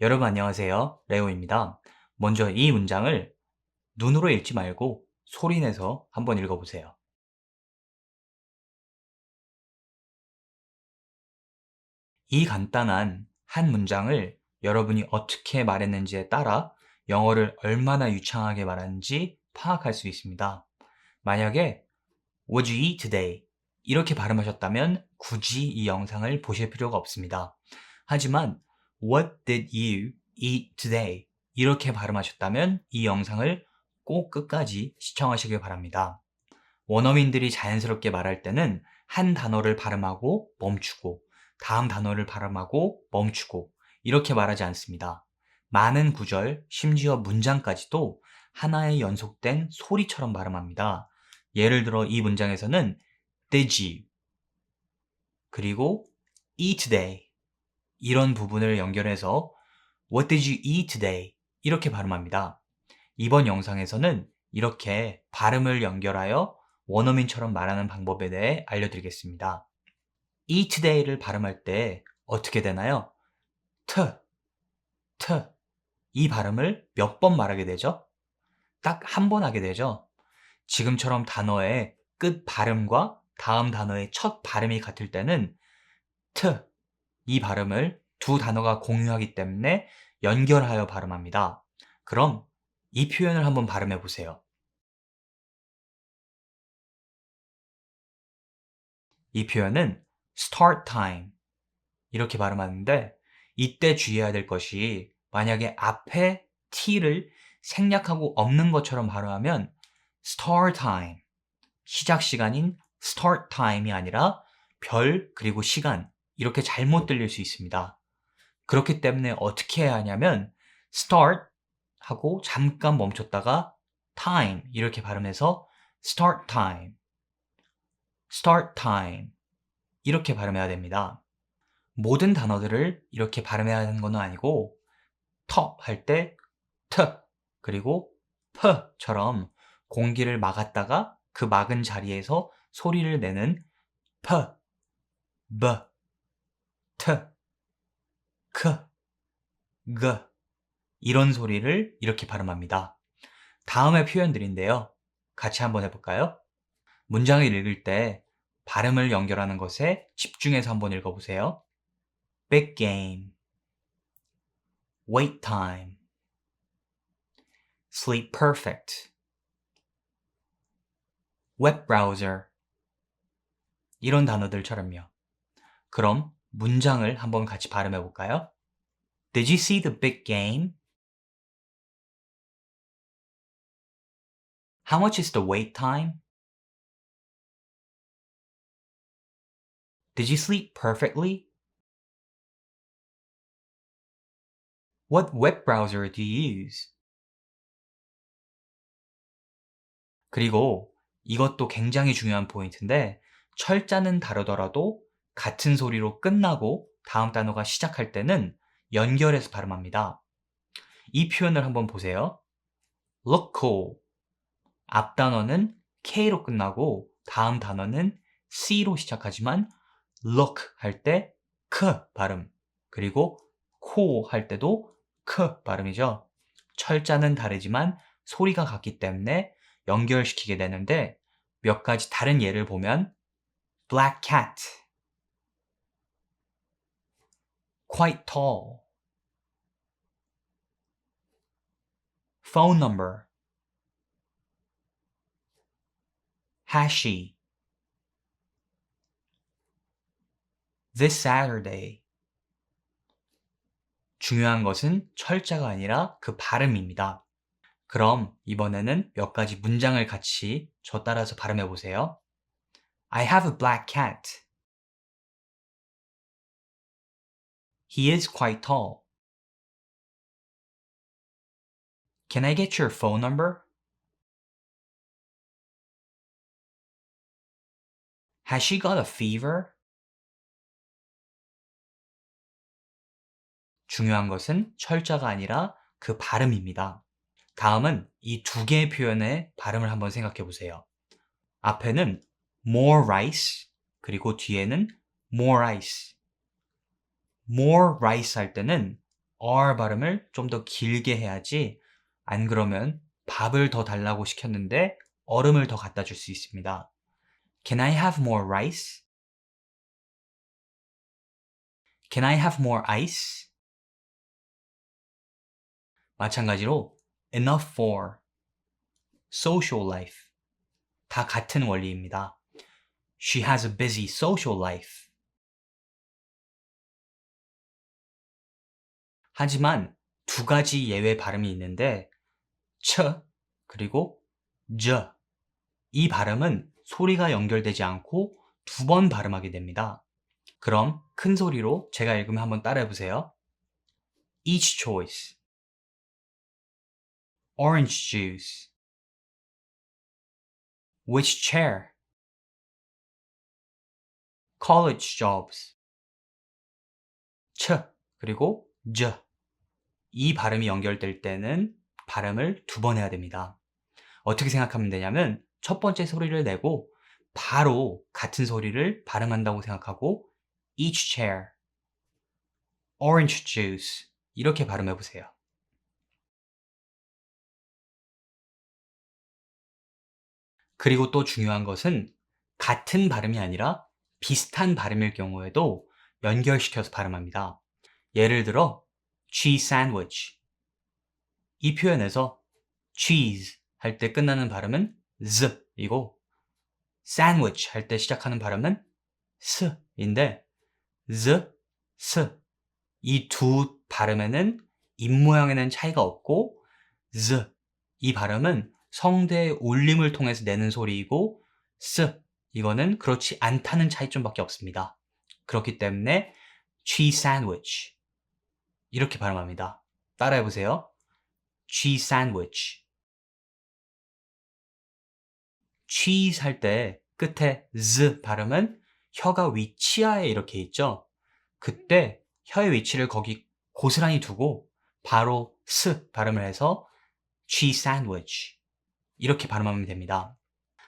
여러분 안녕하세요. 레오입니다. 먼저 이 문장을 눈으로 읽지 말고 소리 내서 한번 읽어보세요. 이 간단한 한 문장을 여러분이 어떻게 말했는지에 따라 영어를 얼마나 유창하게 말하는지 파악할 수 있습니다. 만약에 What'd you eat today? 이렇게 발음하셨다면 굳이 이 영상을 보실 필요가 없습니다. 하지만 What did you eat today? 이렇게 발음하셨다면 이 영상을 꼭 끝까지 시청하시길 바랍니다. 원어민들이 자연스럽게 말할 때는 한 단어를 발음하고 멈추고 다음 단어를 발음하고 멈추고 이렇게 말하지 않습니다. 많은 구절, 심지어 문장까지도 하나의 연속된 소리처럼 발음합니다. 예를 들어 이 문장에서는 did you 그리고 eat today 이런 부분을 연결해서 What did you eat today? 이렇게 발음합니다. 이번 영상에서는 이렇게 발음을 연결하여 원어민처럼 말하는 방법에 대해 알려드리겠습니다. eat today를 발음할 때 어떻게 되나요? t, 이 발음을 몇 번 말하게 되죠? 딱 한 번 하게 되죠? 지금처럼 단어의 끝 발음과 다음 단어의 첫 발음이 같을 때는 t, 이 발음을 두 단어가 공유하기 때문에 연결하여 발음합니다. 그럼 이 표현을 한번 발음해 보세요. 이 표현은 start time 이렇게 발음하는데 이때 주의해야 될 것이 만약에 앞에 t를 생략하고 없는 것처럼 발음하면 start time 시작 시간인 start time이 아니라 별 그리고 시간 이렇게 잘못 들릴 수 있습니다. 그렇기 때문에 어떻게 해야 하냐면 start 하고 잠깐 멈췄다가 time 이렇게 발음해서 start time, start time 이렇게 발음해야 됩니다. 모든 단어들을 이렇게 발음해야 하는 건 아니고 top 할 때 t 그리고 p처럼 공기를 막았다가 그 막은 자리에서 소리를 내는 p, b, t, k, g 이런 소리를 이렇게 발음합니다. 다음의 표현들인데요. 같이 한번 해볼까요? 문장을 읽을 때 발음을 연결하는 것에 집중해서 한번 읽어보세요. Big game, wait time, sleep perfect, web browser 이런 단어들처럼요. 그럼 문장을 한번 같이 발음해 볼까요? Did you see the big game? How much is the wait time? Did you sleep perfectly? What web browser do you use? 그리고 이것도 굉장히 중요한 포인트인데 철자는 다르더라도 같은 소리로 끝나고 다음 단어가 시작할 때는 연결해서 발음합니다. 이 표현을 한번 보세요. Look cool. 앞 단어는 K로 끝나고 다음 단어는 C로 시작하지만 look 할 때 K 발음 그리고 cool 할 때도 K 발음이죠. 철자는 다르지만 소리가 같기 때문에 연결시키게 되는데 몇 가지 다른 예를 보면 black cat, quite tall, phone number, hashy, this Saturday. 중요한 것은 철자가 아니라 그 발음입니다. 그럼 이번에는 몇 가지 문장을 같이 저 따라서 발음해 보세요. I have a black cat. He is quite tall. Can I get your phone number? Has she got a fever? 중요한 것은 철자가 아니라 그 발음입니다. 다음은 이 두 개의 표현의 발음을 한번 생각해 보세요. 앞에는 more rice 그리고 뒤에는 more ice. more rice 할 때는 R 발음을 좀 더 길게 해야지 안 그러면 밥을 더 달라고 시켰는데 얼음을 더 갖다 줄 수 있습니다. Can I have more rice? Can I have more ice? 마찬가지로 enough for, social life 다 같은 원리입니다. She has a busy social life. 하지만 두 가지 예외 발음이 있는데 처 그리고 저 이 발음은 소리가 연결되지 않고 두 번 발음하게 됩니다. 그럼 큰 소리로 제가 읽으면 한번 따라해 보세요. Each choice, orange juice, which chair, college jobs. 처 그리고 저 이 발음이 연결될 때는 발음을 두 번 해야 됩니다. 어떻게 생각하면 되냐면 첫 번째 소리를 내고 바로 같은 소리를 발음한다고 생각하고 each chair, orange juice 이렇게 발음해 보세요. 그리고 또 중요한 것은 같은 발음이 아니라 비슷한 발음일 경우에도 연결시켜서 발음합니다. 예를 들어 cheese sandwich 이 표현에서 cheese 할 때 끝나는 발음은 z이고 sandwich 할 때 시작하는 발음은 s인데 z, s 이 두 발음에는 입모양에는 차이가 없고 z 이 발음은 성대의 울림을 통해서 내는 소리이고 s 이거는 그렇지 않다는 차이점밖에 없습니다. 그렇기 때문에 cheese sandwich 이렇게 발음합니다. 따라해 보세요. cheese sandwich. cheese 할 때 끝에 z 발음은 혀가 위치하에 이렇게 있죠. 그때 혀의 위치를 거기 고스란히 두고 바로 스 발음을 해서 cheese sandwich 이렇게 발음하면 됩니다.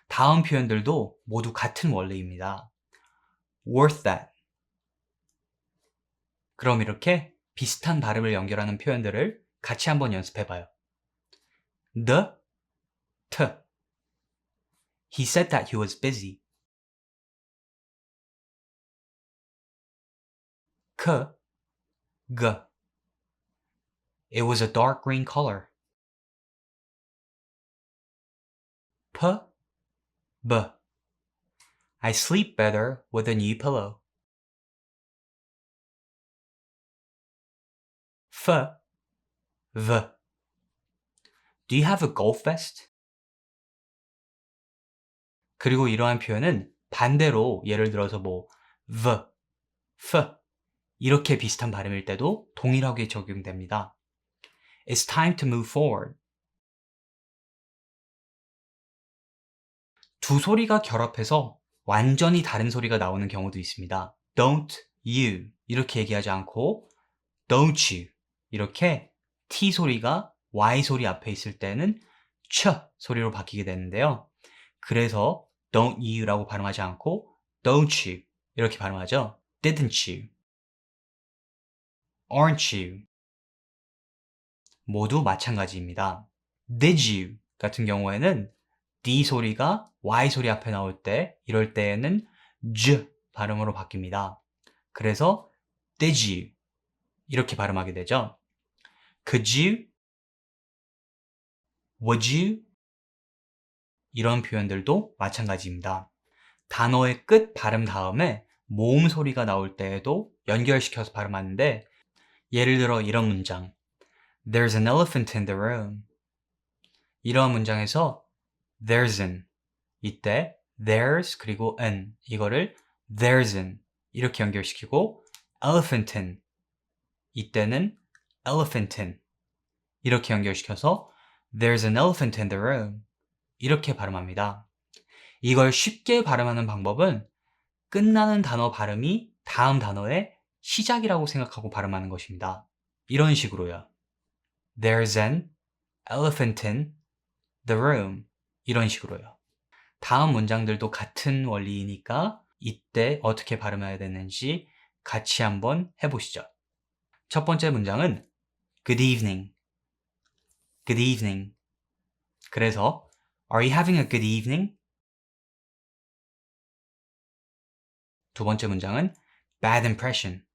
다음 표현들도 모두 같은 원리입니다. worth that. 그럼 이렇게 비슷한 발음을 연결하는 표현들을 같이 한번 연습해봐요. the, t. He said that he was busy. k, g. It was a dark green color. p, b. I sleep better with a new pillow. f, v. Do you have a golf vest? 그리고 이러한 표현은 반대로 예를 들어서 v, f 이렇게 비슷한 발음일 때도 동일하게 적용됩니다. It's time to move forward. 두 소리가 결합해서 완전히 다른 소리가 나오는 경우도 있습니다. Don't you 이렇게 얘기하지 않고 Don't you 이렇게 T 소리가 Y 소리 앞에 있을 때는 ch 소리로 바뀌게 되는데요. 그래서 Don't you라고 발음하지 않고 Don't you 이렇게 발음하죠. Didn't you, Aren't you 모두 마찬가지입니다. Did you 같은 경우에는 D 소리가 Y 소리 앞에 나올 때 이럴 때에는 j 발음으로 바뀝니다. 그래서 did you 이렇게 발음하게 되죠. Could you, would you 이런 표현들도 마찬가지입니다. 단어의 끝 발음 다음에 모음 소리가 나올 때에도 연결시켜서 발음하는데 예를 들어 이런 문장 There's an elephant in the room. 이런 문장에서 there's an 이때 there's 그리고 an 이거를 there's an 이렇게 연결시키고 elephant in 이때는 elephant in 이렇게 연결시켜서 there's an elephant in the room 이렇게 발음합니다. 이걸 쉽게 발음하는 방법은 끝나는 단어 발음이 다음 단어의 시작이라고 생각하고 발음하는 것입니다. 이런 식으로요. There's an elephant in the room 이런 식으로요. 다음 문장들도 같은 원리이니까 이때 어떻게 발음해야 되는지 같이 한번 해보시죠. 첫 번째 문장은 Good evening. Good evening. 그래서 Are you having a good evening? 두 번째 문장은 bad impression.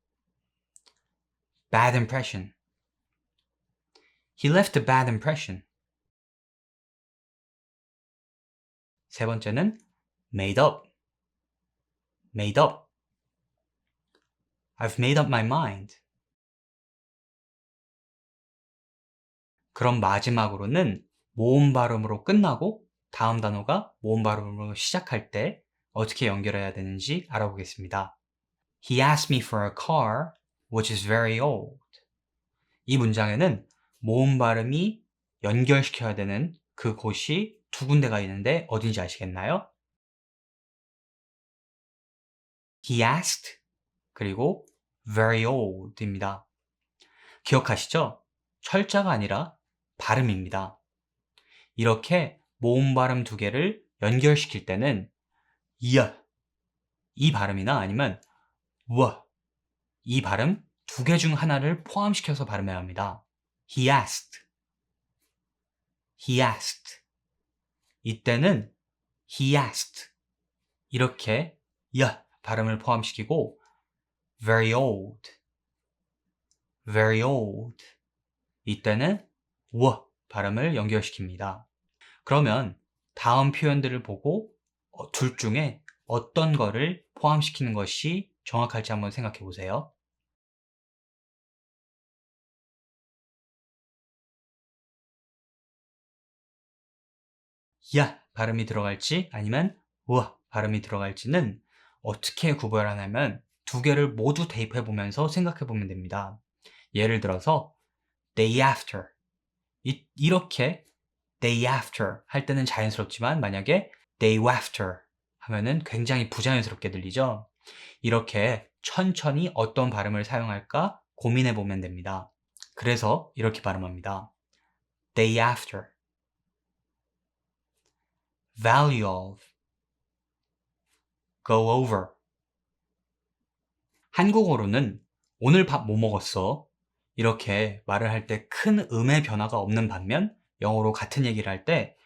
Bad impression. He left a bad impression. 세 번째는 made up. Made up. I've made up my mind. 그럼 마지막으로는 모음 발음으로 끝나고 다음 단어가 모음 발음으로 시작할 때 어떻게 연결해야 되는지 알아보겠습니다. He asked me for a car, which is very old. 이 문장에는 모음 발음이 연결시켜야 되는 그 곳이 두 군데가 있는데 어딘지 아시겠나요? He asked 그리고 very old입니다. 기억하시죠? 철자가 아니라 발음입니다. 이렇게 모음 발음 두 개를 연결시킬 때는 이 발음이나 아니면 이 발음 두 개 중 하나를 포함시켜서 발음해야 합니다. He asked. He asked. 이때는 he asked. 이렇게 발음을 포함시키고 very old. very old. 이때는 발음을 연결시킵니다. 그러면 다음 표현들을 보고 둘 중에 어떤 거를 포함시키는 것이 정확할지 한번 생각해 보세요. 발음이 들어갈지 아니면 발음이 들어갈지는 어떻게 구별하냐면 두 개를 모두 대입해 보면서 생각해 보면 됩니다. 예를 들어서 day after 이렇게 day after 할 때는 자연스럽지만 만약에 day after 하면은 굉장히 부자연스럽게 들리죠? 이렇게 천천히 어떤 발음을 사용할까 고민해 보면 됩니다. 그래서 이렇게 발음합니다. day after, value of, go over. 한국어로는 오늘 밥 뭐 먹었어? 이렇게 말을 할 때 큰 음의 변화가 없는 반면 영어로 같은 얘기를 할 때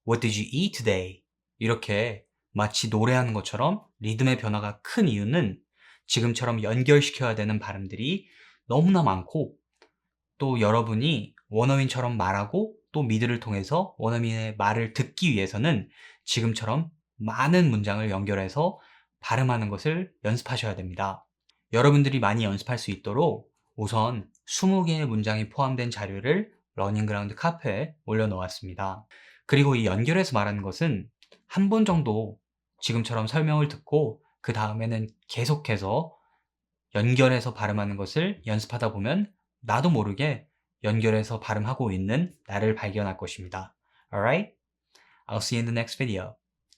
What did you eat today? 이렇게 마치 노래하는 것처럼 리듬의 변화가 큰 이유는 지금처럼 연결시켜야 되는 발음들이 너무나 많고 또 여러분이 원어민처럼 말하고 또 미드를 통해서 원어민의 말을 듣기 위해서는 지금처럼 많은 문장을 연결해서 발음하는 것을 연습하셔야 됩니다. 여러분들이 많이 연습할 수 있도록 우선 20개의 문장이 포함된 자료를 러닝그라운드 카페에 올려놓았습니다. 그리고 이 연결해서 말하는 것은 한 번 정도 지금처럼 설명을 듣고 그 다음에는 계속해서 연결해서 발음하는 것을 연습하다 보면 나도 모르게 연결해서 발음하고 있는 나를 발견할 것입니다. Alright? I'll see you in the next video.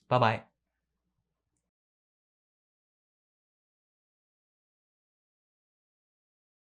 Bye bye.